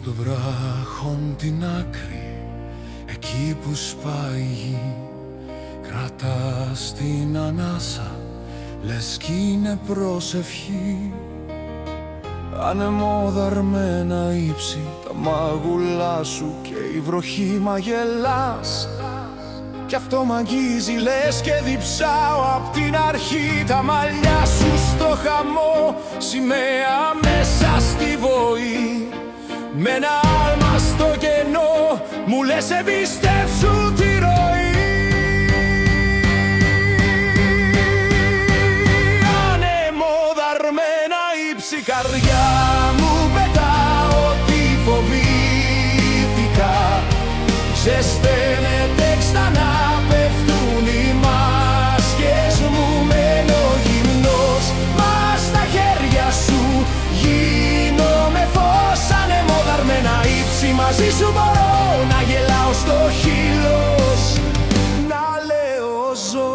των βράχων την άκρη, εκεί που σπάει η γη, κρατάς την ανάσα, λες κι είναι προσευχή. Ανεμόδαρμένα ύψη, τα μάγουλά σου και η βροχή μαγελάς. Κι αυτό μ' αγγίζει, λες και διψάω απ' την αρχή. Τα μαλλιά σου στο χαμό, σημαία μέσα στη βοή. Με ένα άλμα στο κενό, μου λες εμπιστεύσου τη ροή. Ανεμόδαρμένα ύψη, καρδιά μου πετάω τι φοβήθηκα. Ζεσταίνεται ξανά, πέφτουν οι μάσκες μου, μένω γυμνός. Μα στα χέρια σου γίνομαι φως. Ανεμόδαρμένα ύψη, μαζί σου μπορώ να γελάω στο χείλος, να λέω ζω.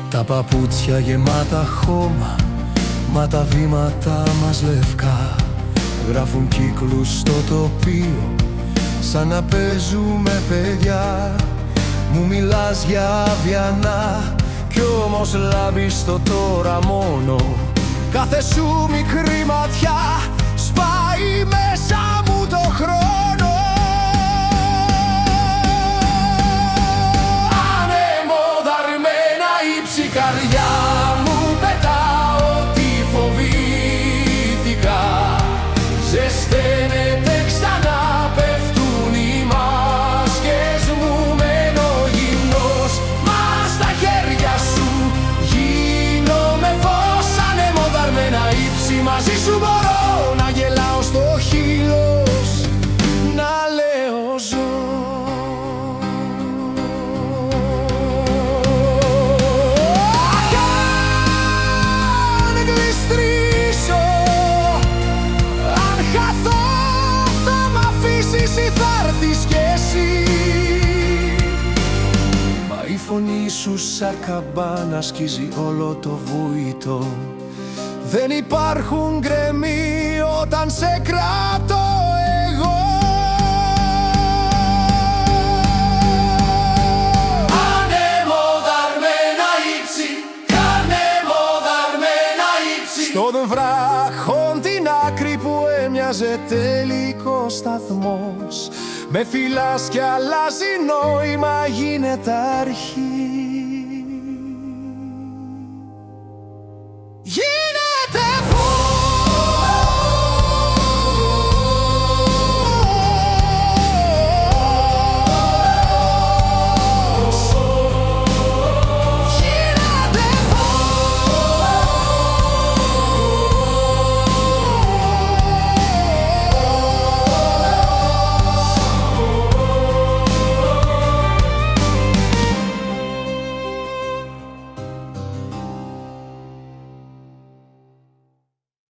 Τα παπούτσια γεμάτα χώμα, μα τα βήματα μας λευκά. Γράφουν κύκλους στο τοπίο, σαν να παίζουμε παιδιά. Μου μιλάς για αβιανά, κι όμως λάμπεις στο τώρα μόνο. Κάθε σου μικρή ματιά σπάει μέσα μου το χρόνο. Καρδιά μου πετάω τι φοβήθηκα. Ζεσταίνεται ξανά, πέφτουν οι μάσκες μου, μένω γυμνός. Μα στα χέρια σου γίνομαι φως. Ανεμόδαρμένα ύψη, μαζί σου μπορώ να γελάω στο χείλος, να λέω ζω. Μα η φωνή σου σαν καμπάνα σκίζει όλο το βουητό. Δεν υπάρχουν γκρεμοί όταν σε κρατώ εγώ. Ανεμόδαρμένα ύψη, ανεμόδαρμένα ύψη. Στον βράχον την άκρη που έμοιαζε τελικός σταθμός. Με φυλάς κι αλλάζει νόημα, γίνεται αρχή.